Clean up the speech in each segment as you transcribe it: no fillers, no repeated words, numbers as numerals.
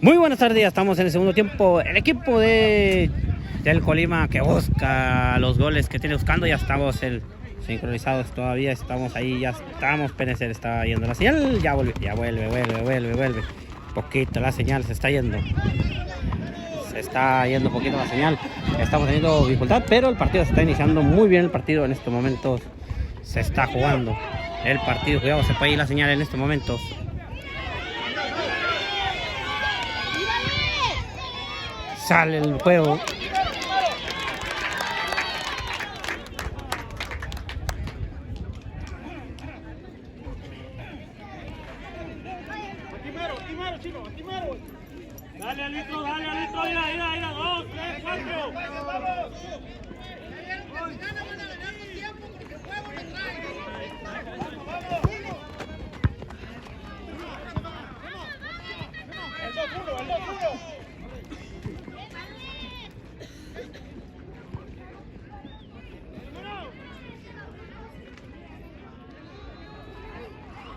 Muy buenas tardes, ya estamos en el segundo tiempo. El equipo del Colima que busca los goles que tiene buscando. Ya estamos sincronizados todavía, estamos ahí, ya estamos. Penecer está yendo la señal, ya vuelve. Poquito la señal se está yendo. Se está yendo poquito la señal. Estamos teniendo dificultad, pero el partido se está iniciando muy bien. El partido en estos momentos se está jugando. El partido, cuidado, se puede ir la señal en estos momentos. Sale el juego. Dale al litro, mira, 2, 3, 4.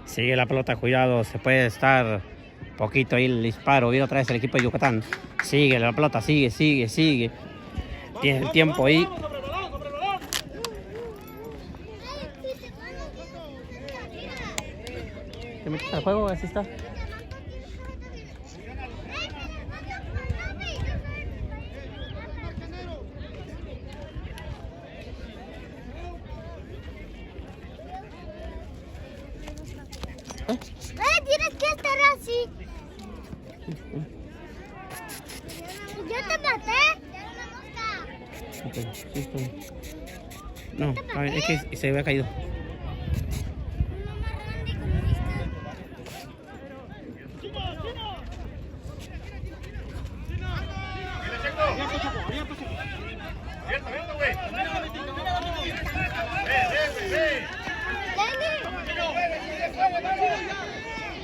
Sigue la pelota, cuidado, se puede estar poquito ahí el disparo. Viene otra vez el equipo de Yucatán. Sigue la pelota, sigue. Tiene el tiempo ahí. ¿Te metes al juego? Así está. Tienes que estar así. Yo te maté. Okay, no, a ver, es que se había caído.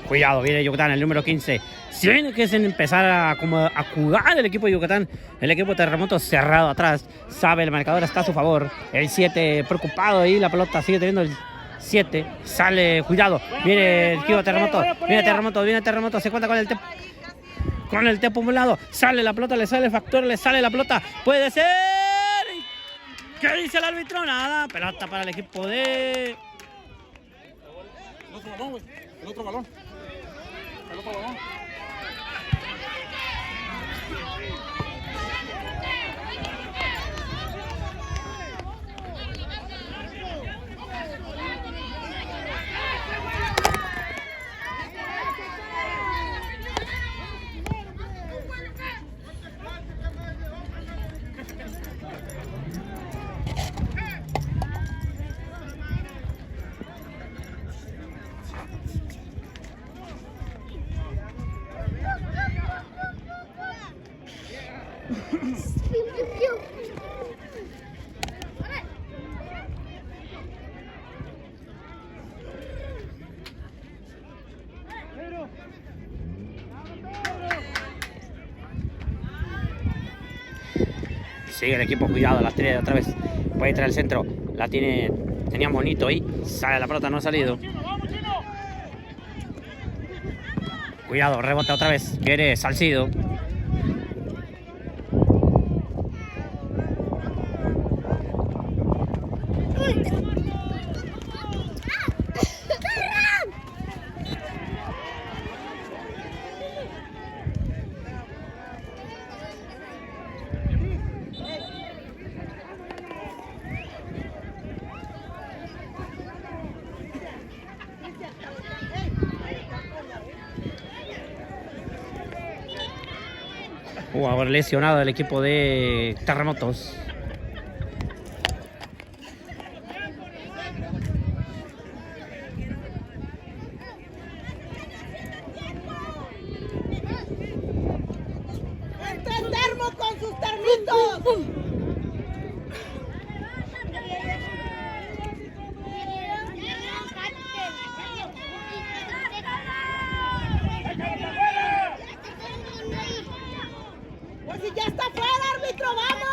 Cuidado, viene Yucatán, el número 15. Si ven que es empezar a jugar el equipo de Yucatán, el equipo de Terremoto cerrado atrás, sabe el marcador está a su favor. El 7 preocupado ahí, la pelota sigue teniendo el 7. Sale, cuidado, viene el equipo de Terremoto, viene Terremoto, se cuenta con el tempo a un lado. Sale la pelota, le sale el factor, le sale la pelota, puede ser. ¿Qué dice el árbitro? Nada, pelota para el equipo de... El otro balón, güey. El otro balón. Sigue el equipo, cuidado, las tres otra vez. Puede entrar al centro. Tenía Monito ahí. Sale la pelota, no ha salido. Cuidado, rebota otra vez. Quiere Salcido. Jugador lesionado del equipo de Terremotos. ¡Termo con sus termitos! ¡Pues si ya está fuera, árbitro, vamos!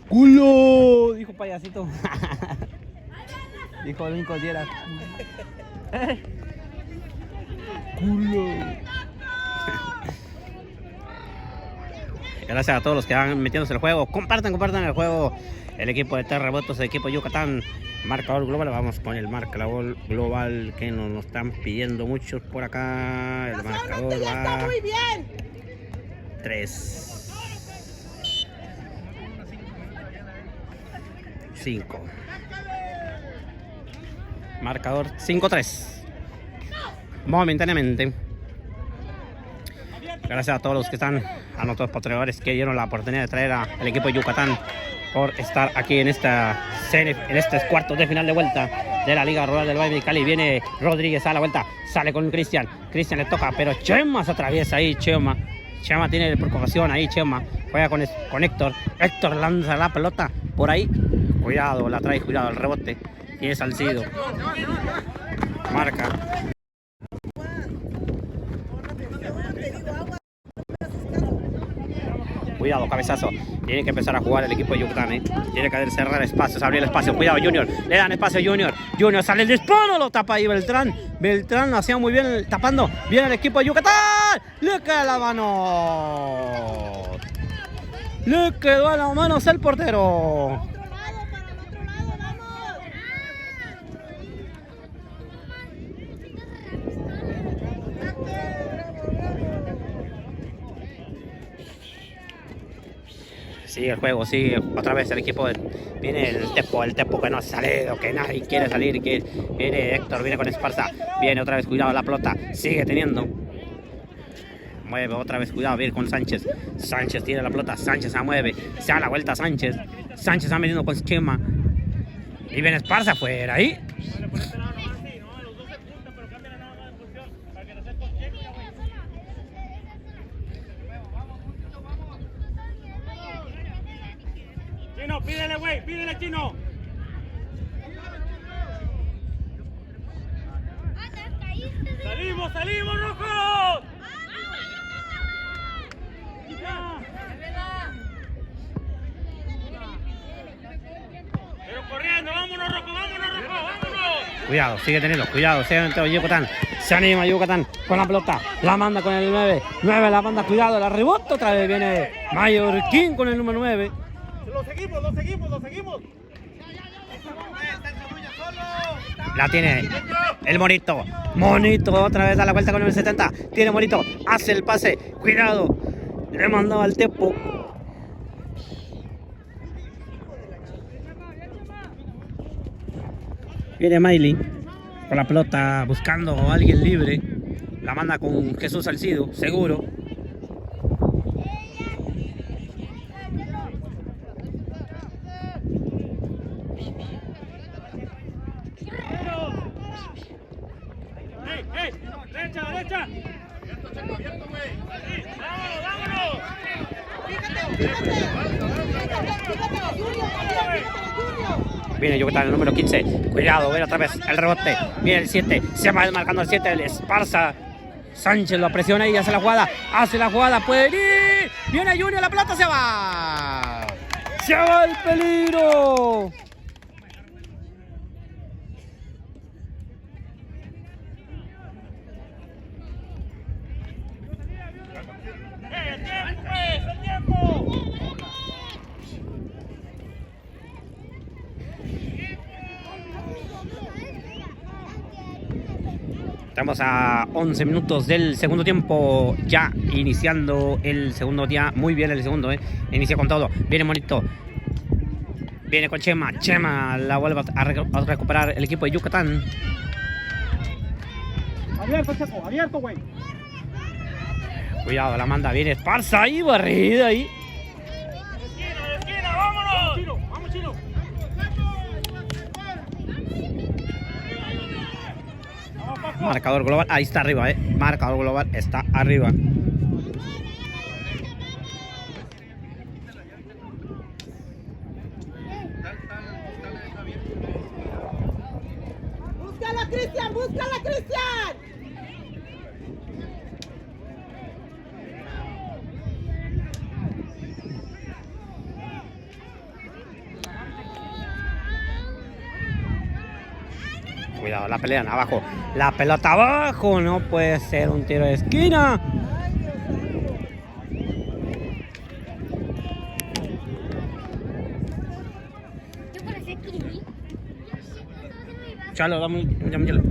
¡Culo! Dijo payasito. Dijo el único diera. ¡Culo! Gracias a todos los que van metiéndose el juego. Compartan el juego. El equipo de terremotos, el equipo de Yucatán. Marcador global. Vamos con el marcador global que nos están pidiendo muchos por acá. El marcador ya está muy bien. 3, 5. Marcador 5-3. Momentáneamente. Gracias a todos los que están, a nuestros patrocinadores que dieron la oportunidad de traer al equipo de Yucatán por estar aquí en esta serie, en este cuarto de final de vuelta de la Liga Rural del Valle de Cali. Viene Rodríguez a la vuelta, sale con Cristian. Cristian le toca, pero Chema se atraviesa ahí. Chema tiene preocupación ahí. Chema juega con Héctor. Héctor lanza la pelota por ahí. Cuidado, la trae, cuidado, el rebote. Y es Salcido. Marca. Cuidado, cabezazo. Tiene que empezar a jugar el equipo de Yucatán, Tiene que cerrar espacios, abrir el espacio. Cuidado, Junior. Le dan espacio a Junior. Junior sale el disparo, lo tapa ahí Beltrán. Beltrán lo hacía muy bien tapando. Viene el equipo de Yucatán. Le queda la mano. Le quedó a las manos el portero. Sigue el juego, sigue otra vez el equipo. Viene el Tepo que no ha salido, que nadie quiere salir. Viene Héctor, viene con Esparza. Viene otra vez, cuidado la pelota. Sigue teniendo. Mueve otra vez, cuidado, viene con Sánchez. Sánchez tiene la pelota, Sánchez se mueve. Se da la vuelta Sánchez. Sánchez está metiendo con Chema. Y viene Esparza afuera ahí. Chino, pídele, güey, pídele, Chino. ¡Salimos, rojos! Pero corriendo, vámonos, rojo, vámonos. Cuidado, sigue teniendo, cuidado, sigue dentro Yucatán. Se anima Yucatán con la pelota, la manda con el 9. 9 la manda, cuidado, la rebota otra vez. Viene Mallorquín con el número 9. Lo seguimos. La tiene el Monito. Monito otra vez da la vuelta con el 70. Tiene Monito, hace el pase. Cuidado, le mandaba al Tepo. Viene Miley con la pelota buscando a alguien libre. La manda con Jesús Salcido, seguro. Derecha. Vámonos. Viene Yucatán el número 15. Cuidado, viene otra vez el rebote. Viene el 7. Se va marcando el 7. El Esparza. Sánchez lo presiona y hace la jugada. Puede ir. Viene Junior, la pelota se va. Se va el peligro. ¡El tiempo! Estamos a 11 minutos del segundo tiempo. Ya iniciando el segundo día. Muy bien el segundo, Inicia con todo. Viene Monito. Viene con Chema. Chema la vuelve a recuperar el equipo de Yucatán. Abierto, Checo, abierto, güey. Cuidado, la manda. Viene Esparza ahí, barrida ahí. Esquina, vámonos. Vamos, Chino. Marcador global, ahí está arriba, Marcador global está arriba. ¡Búscala, Cristian! ¡Búscala, Cristian! Cuidado, la pelean abajo. La pelota abajo. No puede ser un tiro de esquina. Yo parecía aquí. Chalo, dame un hielo.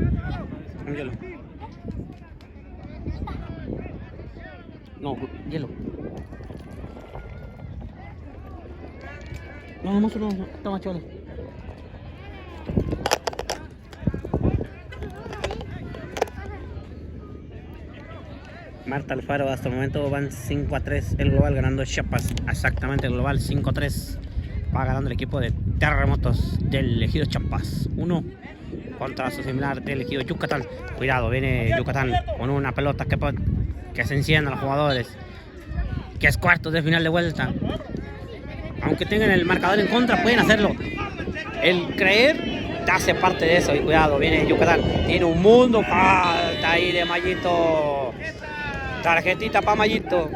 Un hielo. No, hielo. No, no, toma, chalo. Marta Alfaro, hasta el momento van 5-3 el global, ganando Chiapas. Exactamente, el global 5-3. Va ganando el equipo de Terremotos del ejido Chiapas. 1 contra su similar del ejido Yucatán. Cuidado, viene Yucatán con una pelota que se encienda a los jugadores. Que es cuartos de final de vuelta. Aunque tengan el marcador en contra, pueden hacerlo. El creer te hace parte de eso. Y cuidado, viene Yucatán. Tiene un mundo. Falta ahí de Mayito. Tarjetita para Mayito.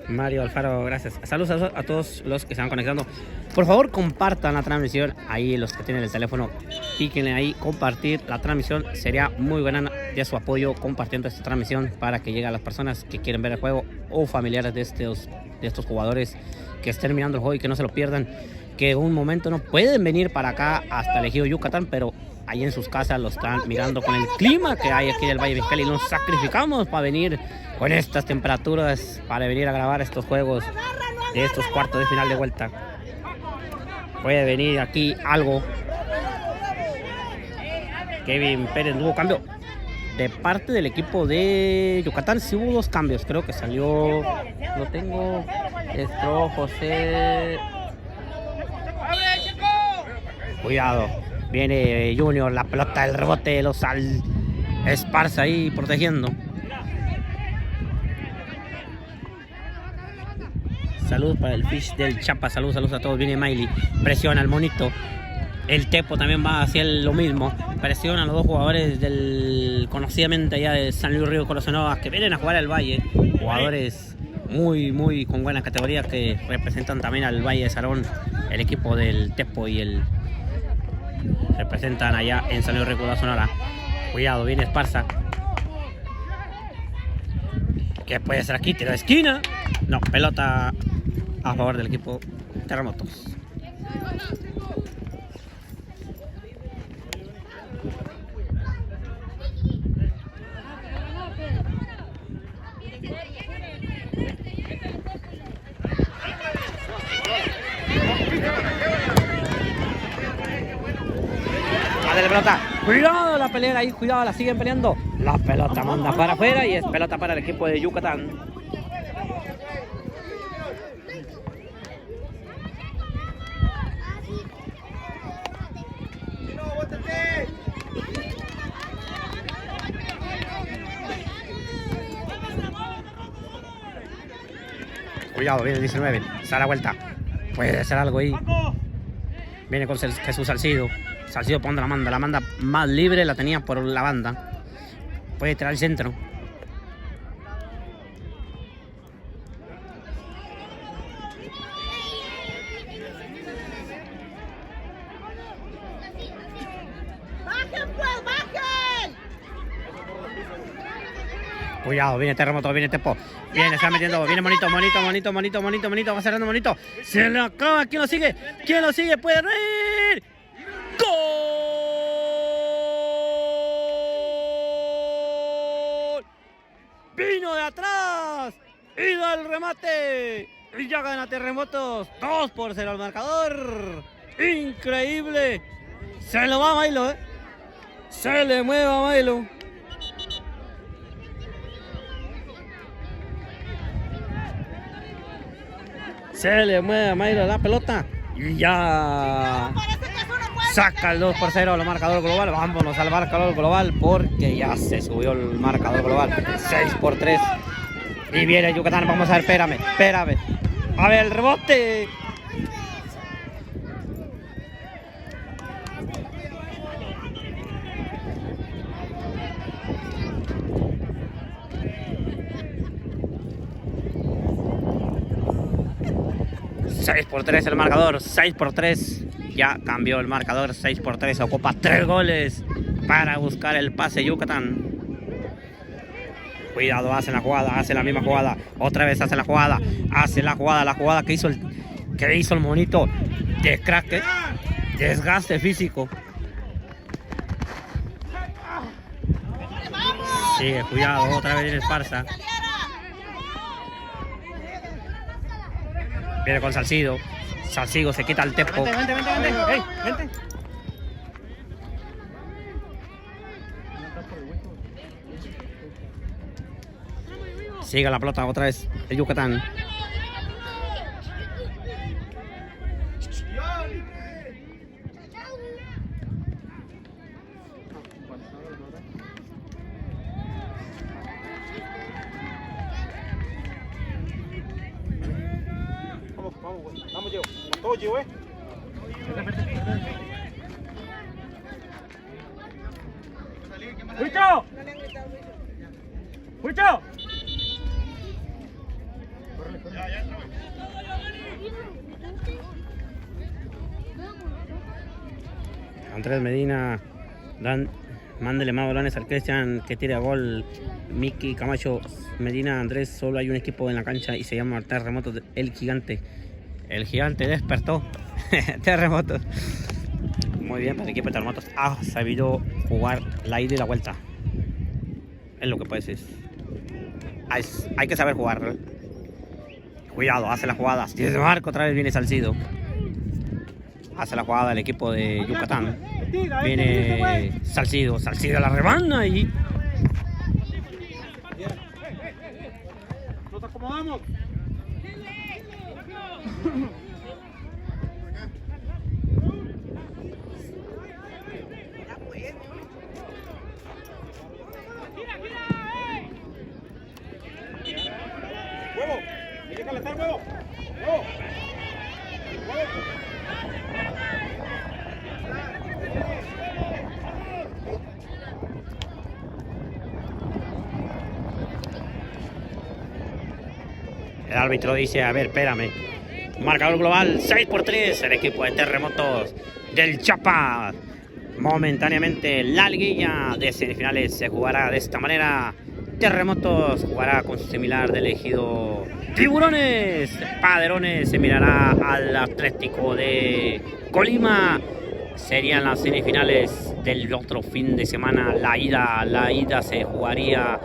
Mario Alfaro, gracias. Saludos a todos los que se van conectando. Por favor, compartan la transmisión. Ahí los que tienen el teléfono, píquenle ahí, compartir la transmisión. Sería muy buena de su apoyo compartiendo esta transmisión para que llegue a las personas que quieren ver el juego o familiares de estos jugadores que estén mirando el juego y que no se lo pierdan. Que un momento no pueden venir para acá hasta el ejido Yucatán, pero ahí en sus casas lo están mirando con el clima que hay aquí en el Valle de Mexicali. Nos sacrificamos para venir con estas temperaturas, para venir a grabar estos juegos de estos cuartos de final de vuelta. Puede venir aquí algo. Kevin Pérez, hubo cambio de parte del equipo de Yucatán. Sí hubo 2 cambios, creo que salió, lo tengo, entró José. Cuidado, viene Junior, la pelota, el rebote, los Esparza ahí protegiendo. Saludos para el Fish del Chapa, saludos a todos. Viene Miley, presiona al monito. El Tepo también va hacia lo mismo. Presiona a los 2 jugadores del conocidamente allá de San Luis Río Colosonova que vienen a jugar al Valle. Jugadores muy con buena categoría que representan también al Valle de Sarón. El equipo del Tepo y el representan allá en San Luis Río Colosonova. Cuidado, viene Esparza. ¿Qué puede ser aquí? Tiro de esquina. No, pelota a favor del equipo Terremotos. Vale, la pelota. Cuidado la pelea ahí, cuidado, la siguen peleando. La pelota manda para afuera y es pelota para el equipo de Yucatán. Cuidado, viene el 19, se da la vuelta. Puede ser algo ahí. Viene con Jesús Salcido. Salcido pone la manda más libre, la tenía por la banda. Puede tirar al centro. ¡Bajen, pues, bajen! Cuidado, viene Terremoto, viene Tepo. Viene, se está metiendo, viene Monito, va cerrando Monito. Se lo acaba, ¿quién lo sigue? ¿Quién lo sigue? ¡Puede reír! ¡Gol! Vino de atrás y da el remate. Y ya gana Terremotos 2-0 al marcador. Increíble. Se lo va a Milo, Se le mueve a Milo. Se le mueve a Milo la pelota y ya saca el 2-0 al marcador global. Vámonos al marcador global porque ya se subió el marcador global. 6-3. Y viene Yucatán. Vamos a ver, espérame. A ver, el rebote. 6-3 el marcador, 6-3. Ya cambió el marcador, 6-3. Ocupa 3 goles para buscar el pase Yucatán. Cuidado, hace la jugada, hace la misma jugada. Otra vez hace la jugada que hizo el monito. Descraque, desgaste físico. Sigue, cuidado, otra vez viene Esparza. Viene con Salcido. Salcido se quita el tempo. Vente. Ey, vente. Sigue la pelota otra vez el Yucatán. Vamos, Gio. Todo, Gio, ¡Huicho! ¡Huicho! Andrés Medina, mándele más balones al Cristian que tire a gol. Miki Camacho, Medina, Andrés, solo hay un equipo en la cancha y se llama Terremotos, el gigante. El gigante despertó. Terremotos. Muy bien, para el equipo de Terremotos ha sabido jugar la ida y la vuelta. Es lo que puede decir. Hay que saber jugar. Cuidado, hace las jugadas. Desde marco otra vez viene Salcido. Hace la jugada el equipo de Yucatán. Viene Salcido la rebanda y... Nos acomodamos. ¡Huevo! ¡Hay que calentar huevo! ¡Huevo! El árbitro dice, a ver, espérame. Marcador global, 6-3. El equipo de Terremotos del Chapa. Momentáneamente la liguilla de semifinales se jugará de esta manera. Terremotos jugará con su similar del Ejido Tiburones. Padrones se mirará al Atlético de Colima. Serían las semifinales del otro fin de semana. La ida se jugaría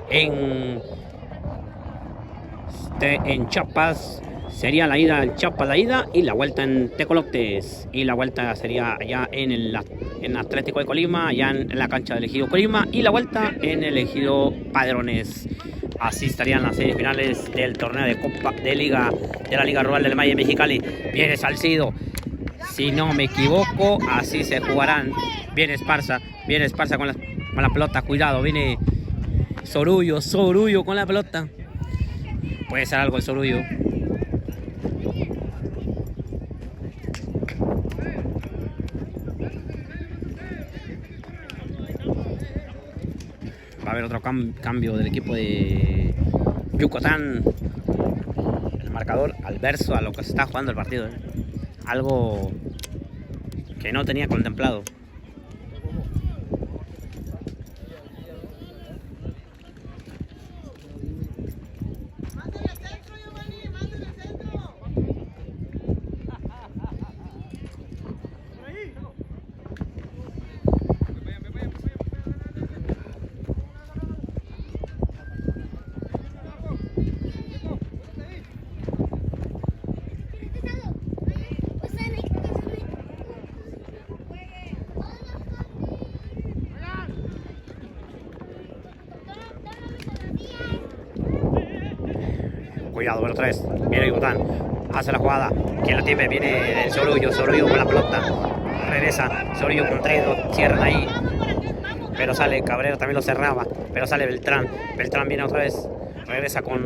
en Chiapas. Sería la ida en Chiapas, la ida, y la vuelta en Tecolotes. Y la vuelta sería allá en Atlético de Colima, allá en la cancha del Ejido Colima, y la vuelta en el Ejido Padrones. Así estarían las semifinales del torneo de Copa de la Liga Rural del Valle Mexicali. Viene Salcido, si no me equivoco, así se jugarán. Viene Esparza con la pelota, cuidado, viene Sorullo con la pelota. Puede ser algo el Sorullo. Va a haber otro cambio del equipo de Yucatán. El marcador al verso a lo que se está jugando el partido. Algo que no tenía contemplado. Cuidado, otra vez. Viene Yucatán. Hace la jugada. ¿Quién la tiene? Viene el Sorullo con la pelota. Regresa. Sorullo con 3-2. Cierran ahí. Pero sale Cabrera, también lo cerraba. Pero sale Beltrán. Beltrán viene otra vez. Regresa con...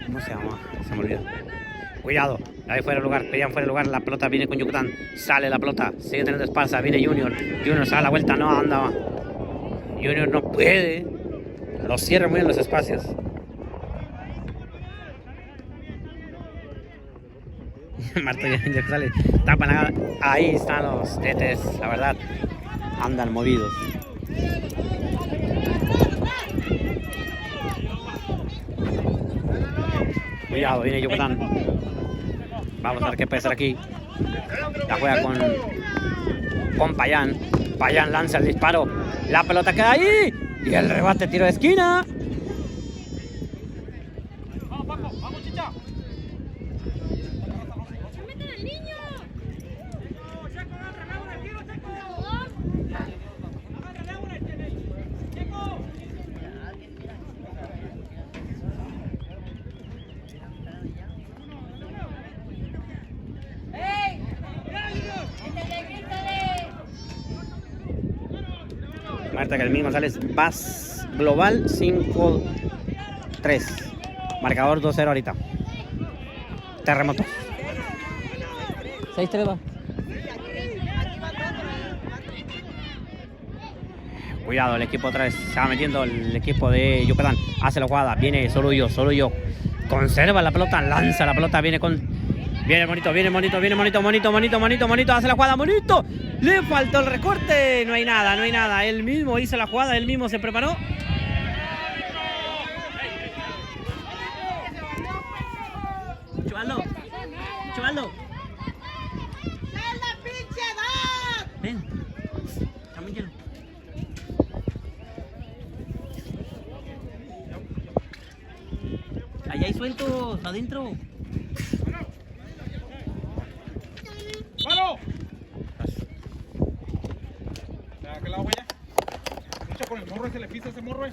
¿Cómo se llama? Se me olvidó. Cuidado. Ahí fuera de lugar. Pedían fuera de lugar. La pelota viene con Yucatán. Sale la pelota. Sigue teniendo Esparza. Viene Junior. Junior sale a la vuelta. No, anda. Junior no puede. Lo cierra muy bien los espacios. Marta y González tapan ahí están los tetes, la verdad, andan movidos. Cuidado, viene Yucatán. Vamos a ver qué puede hacer aquí. La juega con Payán. Payán lanza el disparo. La pelota queda ahí. Y el rebate, tiro de esquina. Vamos, Paco, vamos, Chicha. ¡Meten al niño! Checo, agarra, agarra el tiro, Checo. Agarra, agarra, Checo. Marta Calmín González, Paz Global 5-3. Marcador 2-0 ahorita. Terremoto. 6-3 va. Cuidado, el equipo otra vez se va metiendo, el equipo de Yucatán. Hace la jugada, viene solo yo. Conserva la pelota, lanza la pelota, viene bonito, hace la jugada, bonito. Le faltó el recorte, no hay nada. Él mismo hizo la jugada, él mismo se preparó. Chuvaldo. ¡Dale, pinche dog! Ven. Camíllalo. Allá hay sueltos, adentro. ¡Palo! ¿De aquel lado, güey? Lucha con el morro, se le pisa ese morro,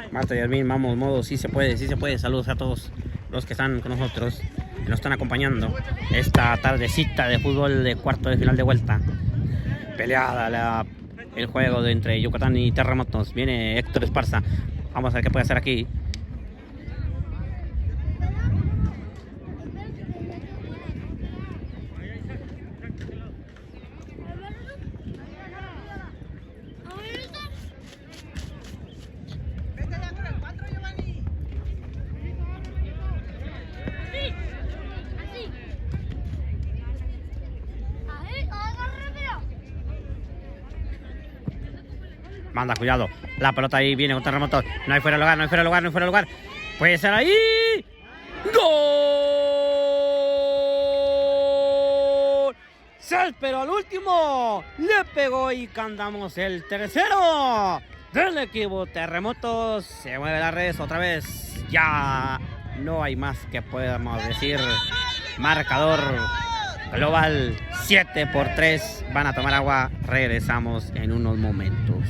Marta y Armin, vamos, modo, sí se puede. Saludos a todos los que están con nosotros, que nos están acompañando esta tardecita de fútbol de cuarto de final de vuelta. Peleada el juego entre Yucatán y Terremotos. Viene Héctor Esparza. Vamos a ver qué puede hacer aquí. Vete ya con el 4, Giovanni. Así. Ahí, agárramelo. Manda, cuidado. La pelota ahí viene con Terremotos. No hay fuera de lugar. Puede ser ahí. ¡Gol! Pero al último le pegó y cantamos el tercero del equipo Terremotos. Se mueve las redes otra vez. Ya no hay más que podamos decir. Marcador global 7-3. Van a tomar agua. Regresamos en unos momentos.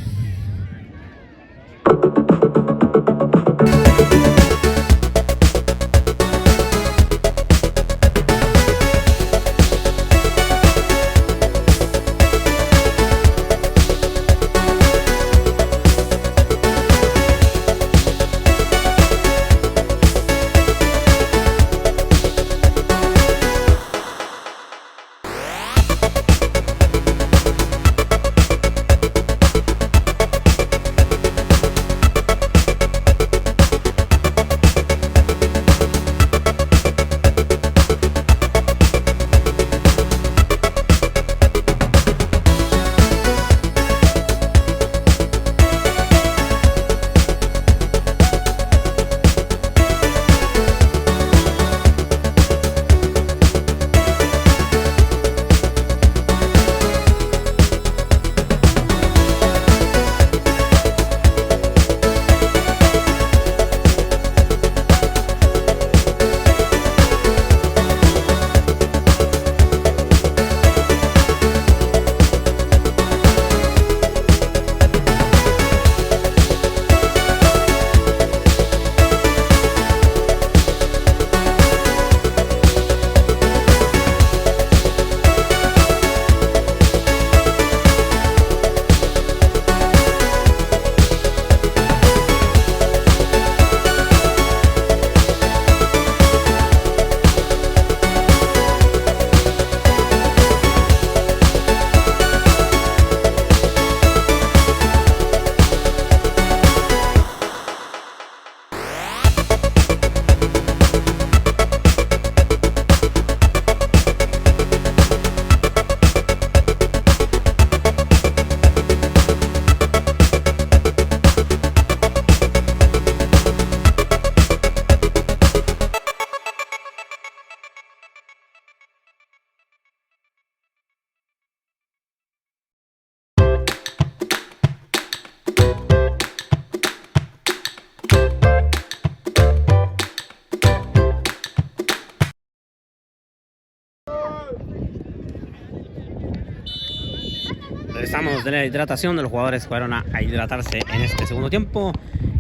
Regresamos de la hidratación. Los jugadores fueron a hidratarse en este segundo tiempo.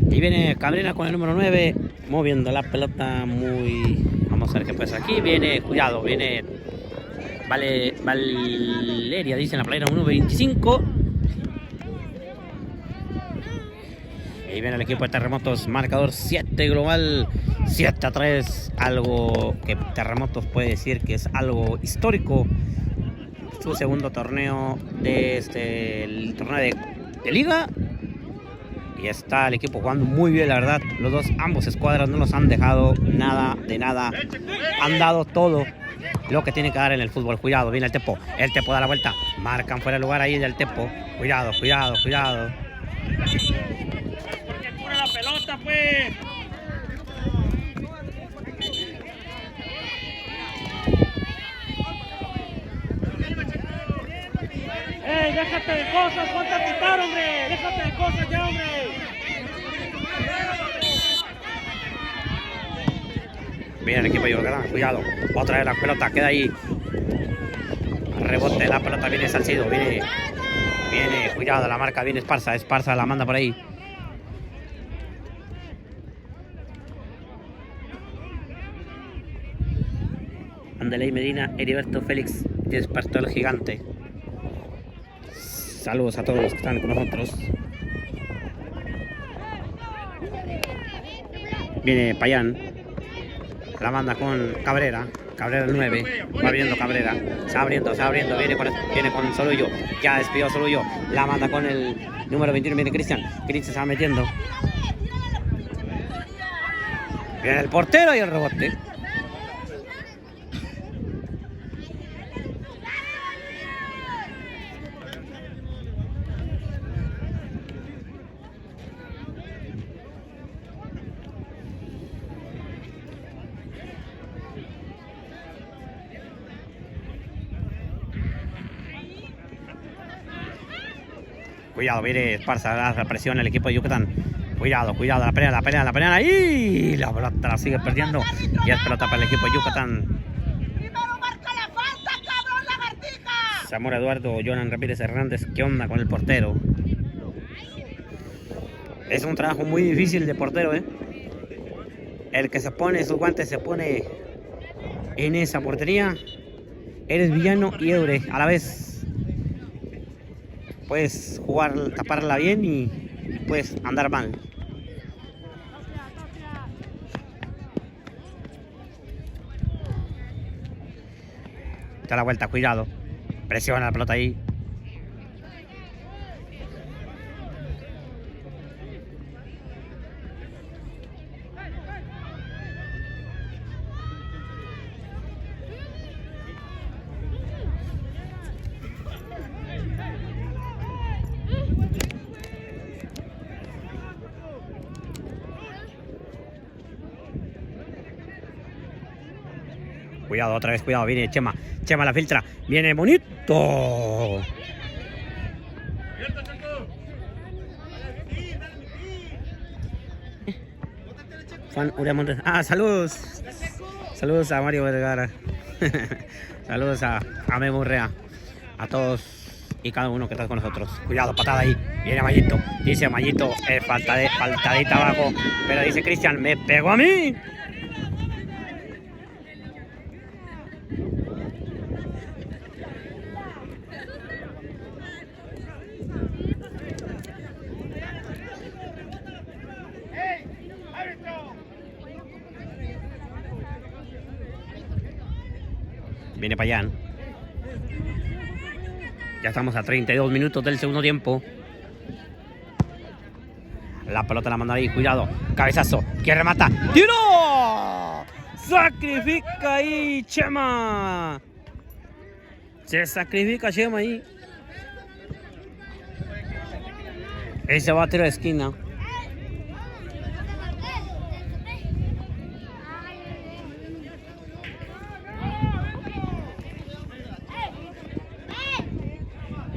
Y viene Cabrera con el número 9, moviendo la pelota muy... Vamos a ver qué pasa aquí. Viene, cuidado, viene Valeria, dice en la playera, 1.25. Y viene el equipo de Terremotos, marcador 7 global, 7-3. Algo que Terremotos puede decir que es algo histórico. Su segundo torneo de el torneo de liga. Y está el equipo jugando muy bien, la verdad. Los dos, ambos escuadras no nos han dejado nada de nada. Han dado todo lo que tiene que dar en el fútbol. Cuidado, viene el Tepo. El Tepo da la vuelta. Marcan fuera de lugar ahí del Tepo. Cuidado, cuidado, cuidado. Porque cura la pelota, pues. ¡Ey, déjate de cosas! ¡Ponte a quitar, hombre! ¡Déjate de cosas ya, hombre! Viene el equipo de Yucatán, cuidado. Otra vez la pelota queda ahí. Rebote la pelota, viene Salcido. Viene, cuidado, la marca, viene Esparza. Esparza la manda por ahí. Andeley Medina, Heriberto Félix, despertó el gigante. Saludos a todos los que están con nosotros. Viene Payán. La manda con Cabrera. Cabrera el 9. Va abriendo Cabrera. Se va abriendo. Viene con Solullo. Ya despidió Solullo. La manda con el número 21. Viene Cristian. Cristian se va metiendo. Viene el portero y el rebote. Cuidado, viene Esparza, la presión el equipo de Yucatán. Cuidado, la pelea. ¡Ahí! La pelota la sigue perdiendo. Y es pelota para el equipo de Yucatán. Primero marca la falta, cabrón, lagartija. Zamora Eduardo, Jonan Ramírez Hernández. ¿Qué onda con el portero? Es un trabajo muy difícil de portero, ¿eh? El que se pone sus guantes, se pone en esa portería. Eres villano y héroe a la vez. Puedes jugar, taparla bien y puedes andar mal. Da la vuelta, cuidado. Presiona la pelota ahí. Cuidado, otra vez, cuidado, viene Chema. Chema la filtra, viene bonito. Juan Uriel Montes. Ah, saludos. Saludos a Mario Vergara. Saludos a Memo Urrea. A todos y cada uno que está con nosotros. Cuidado, patada ahí. Viene Mayito. Dice Mayito, faltadita abajo. Pero dice Cristian, me pegó a mí. Viene Payán. Ya estamos a 32 minutos del segundo tiempo. La pelota la manda ahí, cuidado. Cabezazo, que remata. ¡Tiro! Sacrifica ahí Chema. Se sacrifica Chema ahí. Ese va a tiro de esquina.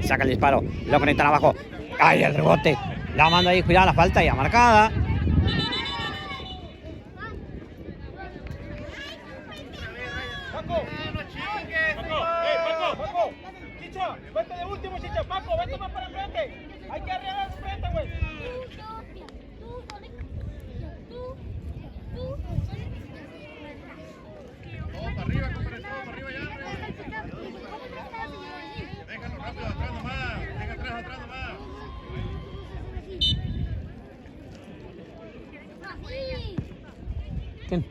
Saca el disparo, lo conectan abajo. ¡Ay, el rebote! La manda ahí, cuidado, la falta ya marcada. Paco, Chicho. Vete de último, chicha. Paco, vete más para enfrente. Hay que arriar al frente, güey. Todo para arriba, compadre, todo para arriba ya. Déjalo rápido atrás nomás. Deja atrás nomás. ¿Quién?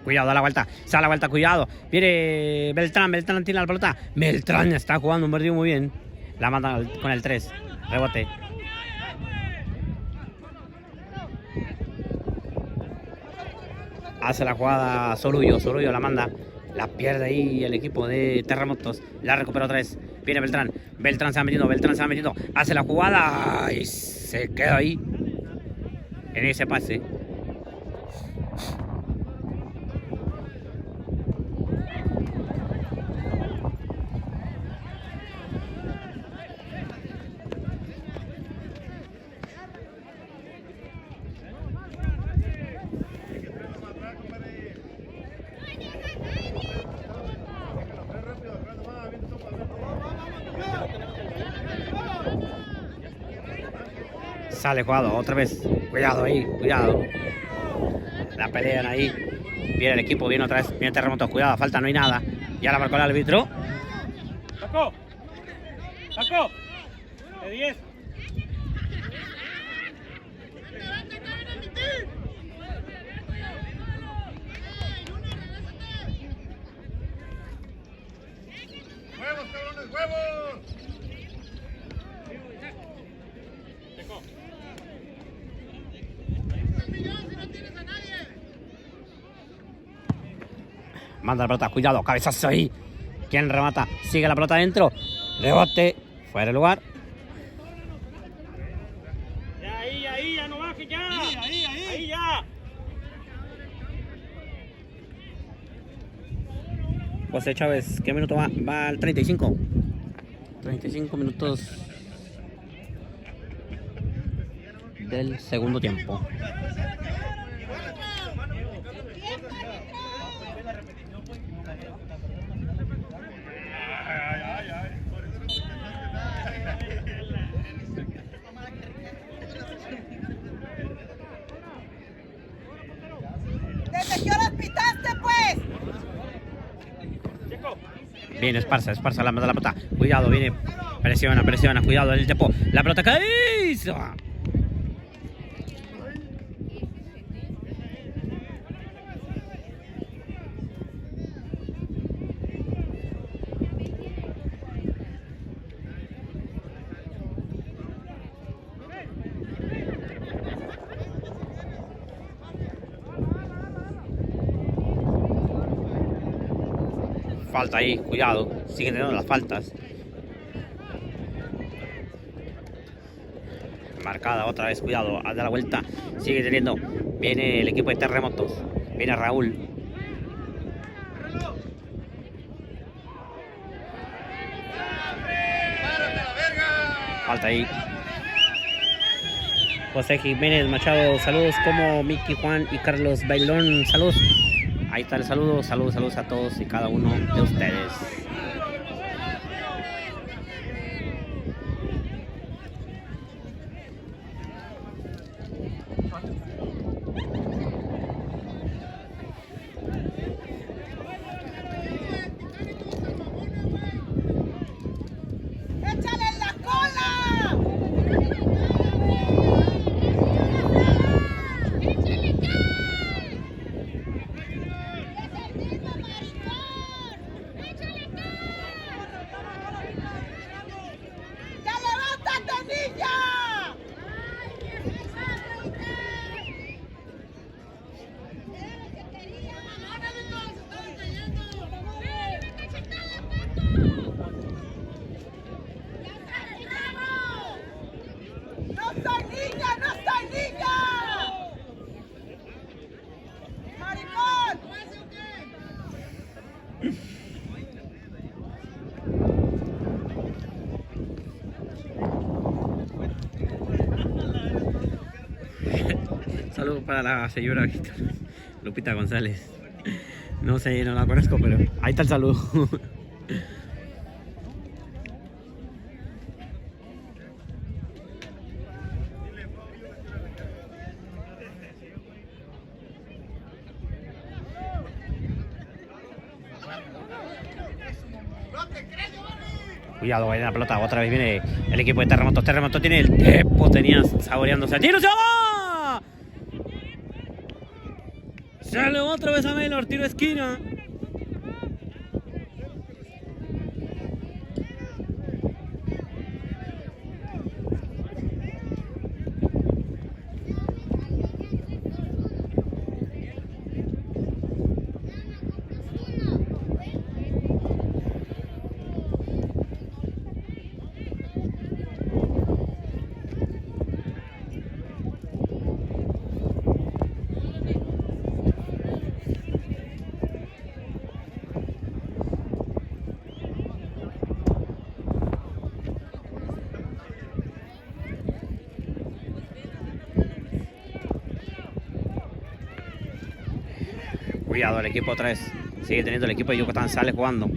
Cuidado, da la vuelta, se da la vuelta, cuidado. Viene Beltrán tiene la pelota. Beltrán está jugando un partido muy bien. La manda con el 3. Rebote. Hace la jugada Sorullo la manda. La pierde ahí el equipo de Terremotos. La recupera otra vez. Viene Beltrán se va metiendo. Hace la jugada y se queda ahí en ese pase. Sale jugado otra vez. Cuidado ahí, cuidado. La pelean ahí. Viene el equipo, viene otra vez. Viene Terremotos, cuidado, falta, no hay nada. Ya la marcó el árbitro. Paco. De 10. ¡Huevos, cabrones, huevos! Manda la pelota, cuidado, cabezazo ahí. ¿Quién remata? Sigue la pelota adentro. Rebote, fuera de lugar. Ya, ahí, ya no bajes, ya. Ahí, ya. José Chávez, ¿qué minuto va? Va al 35. 35 minutos del segundo tiempo. ¿Desde qué horas pitaste, pues? Viene Esparza la manda la pelota. Cuidado, viene. Presiona, cuidado el Tepo. La pelota cae. Falta ahí, cuidado, siguen teniendo las faltas. Marcada otra vez, cuidado, da la vuelta, sigue teniendo. Viene el equipo de Terremotos, viene Raúl. Falta ahí. José Jiménez Machado, saludos como Miki, Juan y Carlos Bailón, saludos. Ahí está el saludo, saludos a todos y cada uno de ustedes. ¡Échale en la cola! ¡Ya levántate, niña! ¡No soy niña! ¡No soy niña! ¡Maricón! Saludos para la señora Víctor. Lupita González. No sé, no la conozco, pero ahí está el saludo. Cuidado, viene la pelota, otra vez viene el equipo de Terremotos. Terremotos tiene el tiempo, tenía saboreándose. ¡Tiro se va! Sale otra vez a Maylor, tiro esquina. Cuidado, el equipo 3 sigue teniendo el equipo de Yucatán, sale jugando.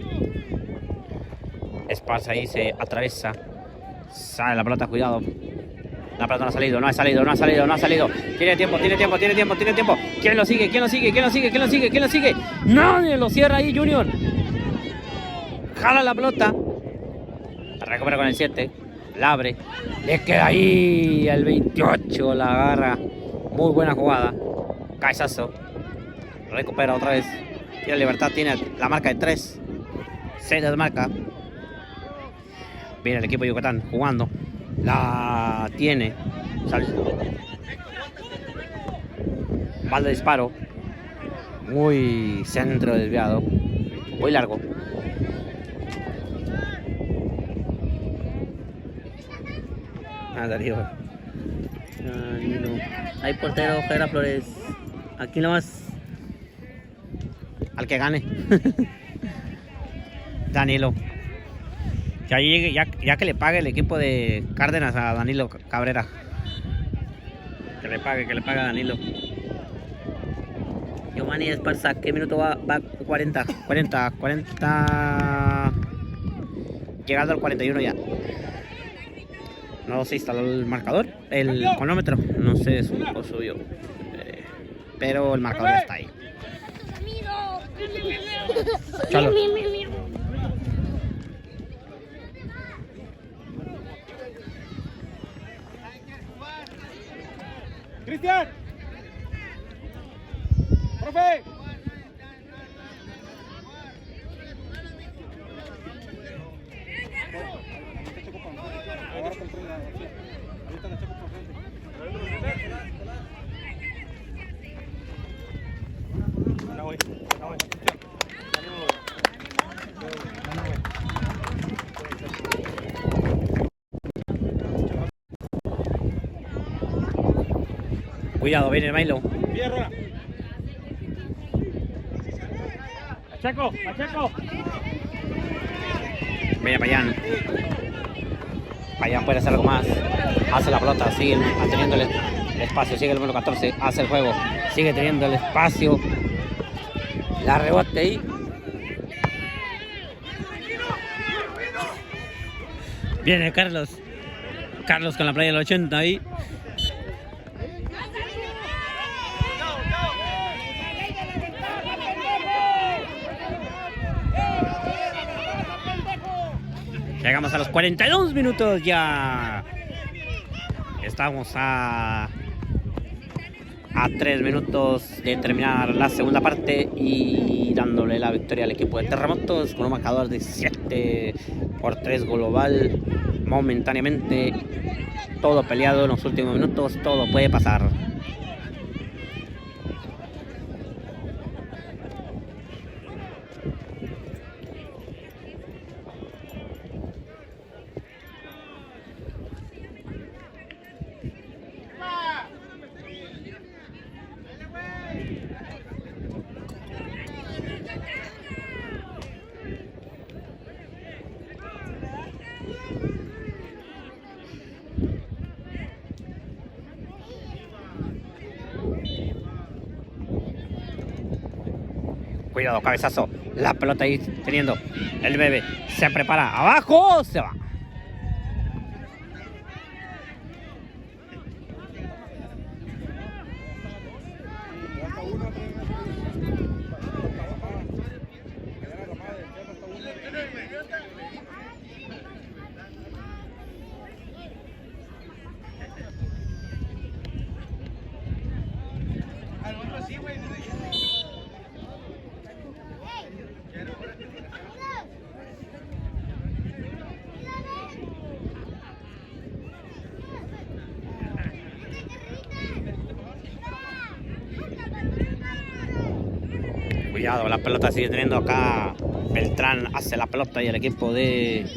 Esparza ahí, se atraviesa. Sale la pelota, cuidado. La pelota no ha salido, no ha salido, no ha salido, no ha salido. Tiene tiempo, tiene tiempo, tiene tiempo, tiene tiempo. ¿Quién lo sigue? ¿Quién lo sigue? ¿Quién lo sigue? ¿Quién lo sigue? ¿Quién lo sigue? Nadie lo cierra ahí, Junior. Jala la pelota. Recupera con el 7. La abre. Le queda ahí el 28. La agarra. Muy buena jugada. Cabezazo. Recupera otra vez. Tiene libertad, tiene la marca de 3. 6 de marca. Viene el equipo de Yucatán jugando. La tiene. Balde de disparo. Muy centro desviado. Muy largo. Darío. Hay portero, Jera Flores. Aquí nomás. Al que gane. Danilo. Ya llegue, ya que le pague el equipo de Cárdenas a Danilo Cabrera. Que le pague a Danilo. Giovanni Esparza, ¿qué minuto va? Va 40. Llegando al 41 ya. No se instaló el marcador, el cronómetro. No sé, subió. Pero el marcador está ahí. Chalo. Cristian. Profe. Cuidado, viene Milo. Pacheco, Pacheco. Viene Payán. Payán puede hacer algo más. Hace la pelota, sigue teniendo el espacio. Sigue el número 14, hace el juego. Sigue teniendo el espacio. La rebote ahí. Viene Carlos. Carlos con la playa del 80 ahí. Llegamos a los 42 minutos ya. Estamos a 3 minutos de terminar la segunda parte y dándole la victoria al equipo de Terremotos con un marcador de 7-3 global. Momentáneamente todo peleado en los últimos minutos, todo puede pasar. Cuidado, cabezazo. La pelota ahí teniendo el bebé. Se prepara. Abajo. Se va. Cuidado, la pelota sigue teniendo acá. Beltrán hace la pelota y el equipo de...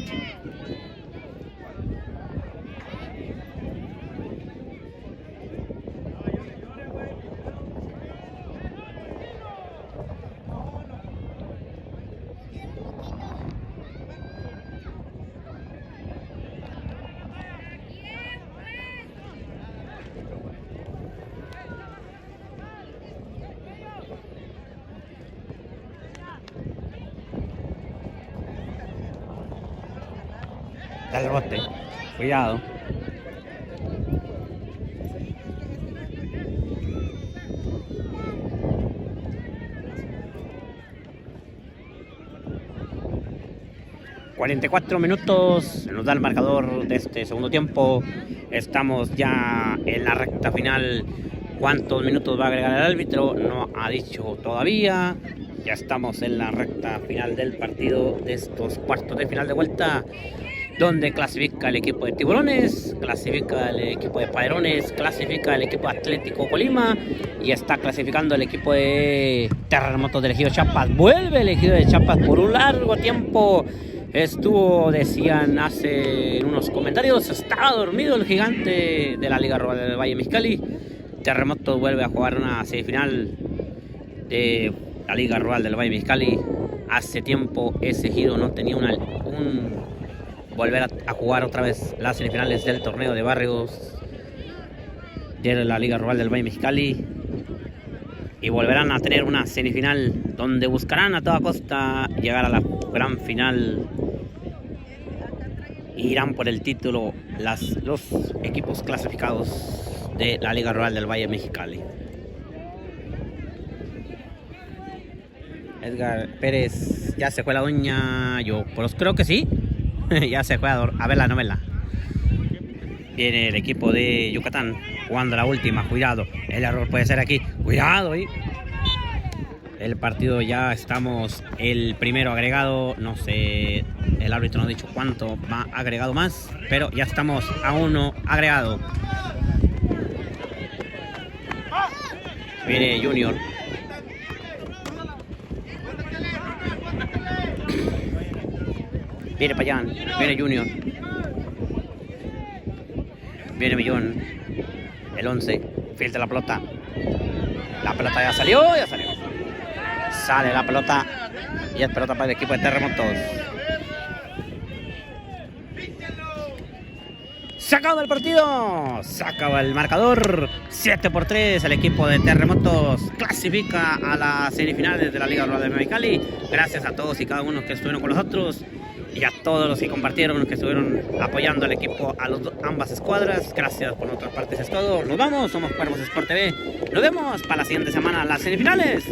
del bote. Cuidado. ...44 minutos... nos da el marcador de este segundo tiempo. Estamos ya en la recta final. ¿Cuántos minutos va a agregar el árbitro? No ha dicho todavía. Ya estamos en la recta final del partido de estos cuartos de final de vuelta, donde clasifica el equipo de Tiburones, clasifica el equipo de Padrones, clasifica el equipo de Atlético Colima y está clasificando el equipo de Terremotos del Ejido Chiapas. Vuelve el Ejido de Chiapas por un largo tiempo. Estuvo, decían hace unos comentarios, estaba dormido el gigante de la Liga Rural del Valle Mexicali. Terremotos vuelve a jugar una semifinal de la Liga Rural del Valle Mexicali. Hace tiempo ese ejido no tenía volver a jugar otra vez las semifinales del torneo de barrios de la Liga Rural del Valle Mexicali, y volverán a tener una semifinal donde buscarán a toda costa llegar a la gran final. Irán por el título los equipos clasificados de la Liga Rural del Valle Mexicali. Edgar Pérez, ya se fue la doña, yo pues creo que sí. Ya se fue a ver la novela. Viene el equipo de Yucatán jugando la última. Cuidado, el error puede ser aquí. Cuidado ahí. El partido ya estamos el primero agregado. No sé, el árbitro no ha dicho cuánto va agregado más, pero ya estamos a uno agregado. Viene Junior. Viene Payán, viene Junior, viene Millón, el 11, filtra la pelota ya salió, sale la pelota y es pelota para el equipo de Terremotos. Se acaba el partido, se acaba el marcador, 7-3, el equipo de Terremotos clasifica a las semifinales de la Liga Rural de Mexicali. Gracias a todos y cada uno que estuvieron con nosotros y a todos los que compartieron, que estuvieron apoyando al equipo, a ambas escuadras. Gracias por nuestras partes, es todo. Nos vamos, somos Cuervos Sport TV. Nos vemos para la siguiente semana, las semifinales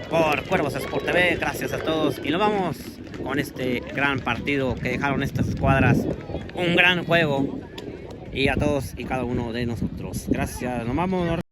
por Cuervos Sport TV. Gracias a todos y nos vamos con este gran partido que dejaron estas escuadras. Un gran juego y a todos y cada uno de nosotros. Gracias, nos vamos.